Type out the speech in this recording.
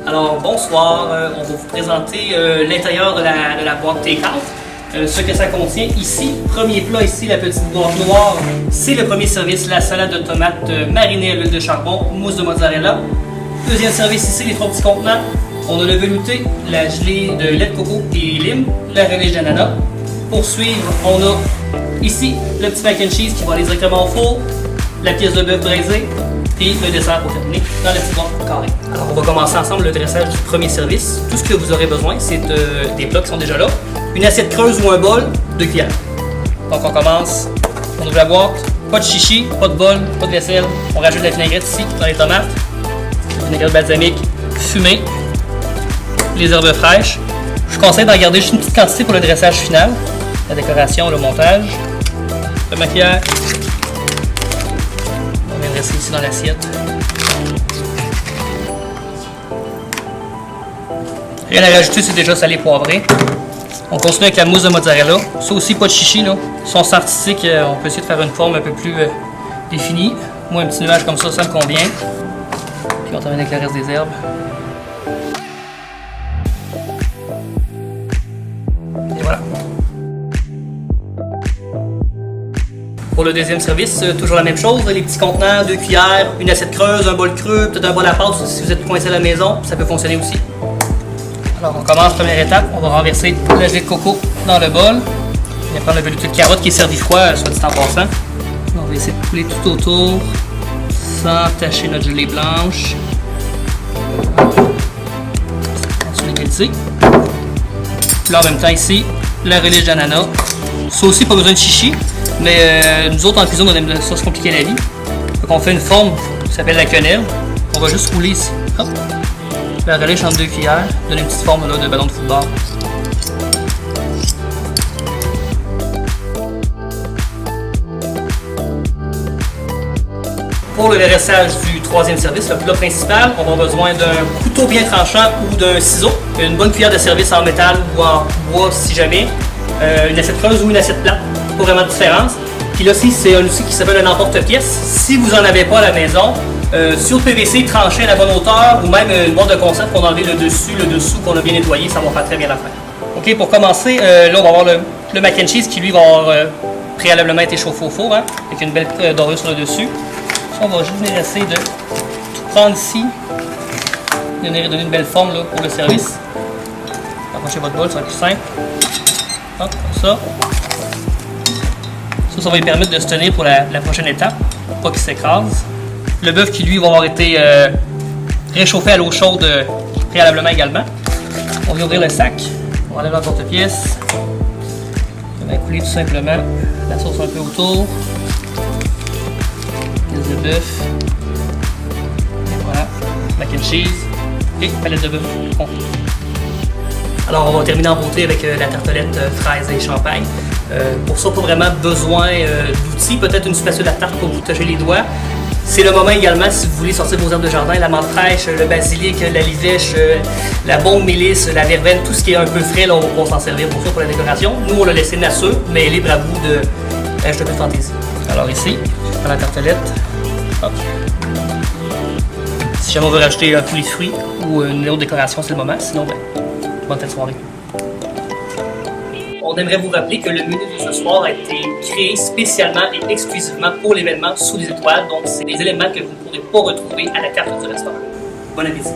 Alors bonsoir, on va vous présenter l'intérieur de la boîte take-out. Ce que ça contient ici, premier plat ici, la petite boîte noire, c'est le premier service, la salade de tomates marinée à l'huile de charbon, mousse de mozzarella. Deuxième service ici, les trois petits contenants. On a le velouté, la gelée de lait de coco et lime, la relish d'ananas. Pour suivre, on a ici le petit mac and cheese qui va aller directement au four, la pièce de bœuf braisée et le dessert pour terminer dans la petite boîte carrée. Alors on va commencer ensemble le dressage du premier service. Tout ce que vous aurez besoin, c'est des plats qui sont déjà là, une assiette creuse ou un bol, 2 cuillères. Donc on commence, on ouvre la boîte, pas de chichi, pas de bol, pas de vaisselle. On rajoute de la vinaigrette ici dans les tomates, vinaigrette balsamique fumée, les herbes fraîches. Je vous conseille d'en garder juste une petite quantité pour le dressage final, la décoration, le montage, le maquillage. On vient dresser ici dans l'assiette. Rien à rajouter, c'est déjà salé poivré. On continue avec la mousse de mozzarella. Ça aussi, pas de chichi, là. Sauce artistique, on peut essayer de faire une forme un peu plus définie. Moi, un petit nuage comme ça me convient. Puis on termine avec le reste des herbes. Et voilà. Pour le deuxième service, toujours la même chose, les petits contenants, 2 cuillères, une assiette creuse, un bol creux, peut-être un bol à pâte si vous êtes coincé à la maison, ça peut fonctionner aussi. Alors on commence, première étape, on va renverser la gelée de coco dans le bol. On va prendre le velouté de carotte qui est servi froid, soit dit en passant. On va essayer de couler tout autour, sans tacher notre gelée blanche. Sur l'égalité. Là en même temps ici, la relish d'ananas. Ça aussi, pas besoin de chichi. Mais nous autres en cuisine, on aime ça se compliquer la vie. Donc on fait une forme qui s'appelle la quenelle. On va juste rouler ici. Hop. La relish en 2 cuillères. Donner une petite forme là, de ballon de football. Pour le dressage du troisième service, le plat principal, on a besoin d'un couteau bien tranchant ou d'un ciseau. Une bonne cuillère de service en métal ou en bois si jamais. Une assiette creuse ou une assiette plate. Pas vraiment de différence. Puis là, c'est un outil qui s'appelle un emporte-pièce. Si vous n'en avez pas à la maison, sur le PVC, tranché à la bonne hauteur ou même une boîte de conserve qu'on a enlevé le dessous qu'on a bien nettoyé, ça va faire très bien l'affaire. OK, pour commencer, là, on va avoir le mac and cheese qui, lui, va avoir préalablement été chauffé au four, hein, avec une belle dorure sur le dessus. Ça, on va juste venir essayer de tout prendre ici. Donner une belle forme là, pour le service. Approchez votre bol, ça va être plus simple. Hop, comme ça. Ça va lui permettre de se tenir pour la prochaine étape, pour pas qu'il s'écrase. Le bœuf qui lui va avoir été réchauffé à l'eau chaude préalablement également. On va ouvrir le sac, on enlève la porte-pièce. On va couler tout simplement la sauce un peu autour. Pièce de bœuf. Et voilà, mac and cheese et palette de bœuf. Bon. Alors on va terminer en beauté avec la tartelette fraise et champagne. Pour ça, pas vraiment besoin d'outils, peut-être une spatule à tarte pour vous toucher les doigts. C'est le moment également si vous voulez sortir vos herbes de jardin, la menthe fraîche, le basilic, la livèche, la bombe mélisse, la verveine, tout ce qui est un peu frais, là, on va pouvoir s'en servir pour ça pour la décoration. Nous, on l'a laissé nasseux, mais libre à vous de rajouter un peu de fantaisie. Alors ici, je prends la tartelette. Hop. Si jamais on veut rajouter un poulet de fruits ou une autre décoration, c'est le moment. Sinon, bonne fin de soirée. On aimerait vous rappeler que le menu de ce soir a été créé spécialement et exclusivement pour l'événement Sous les étoiles. Donc, c'est des éléments que vous ne pourrez pas retrouver à la carte du restaurant. Bon appétit!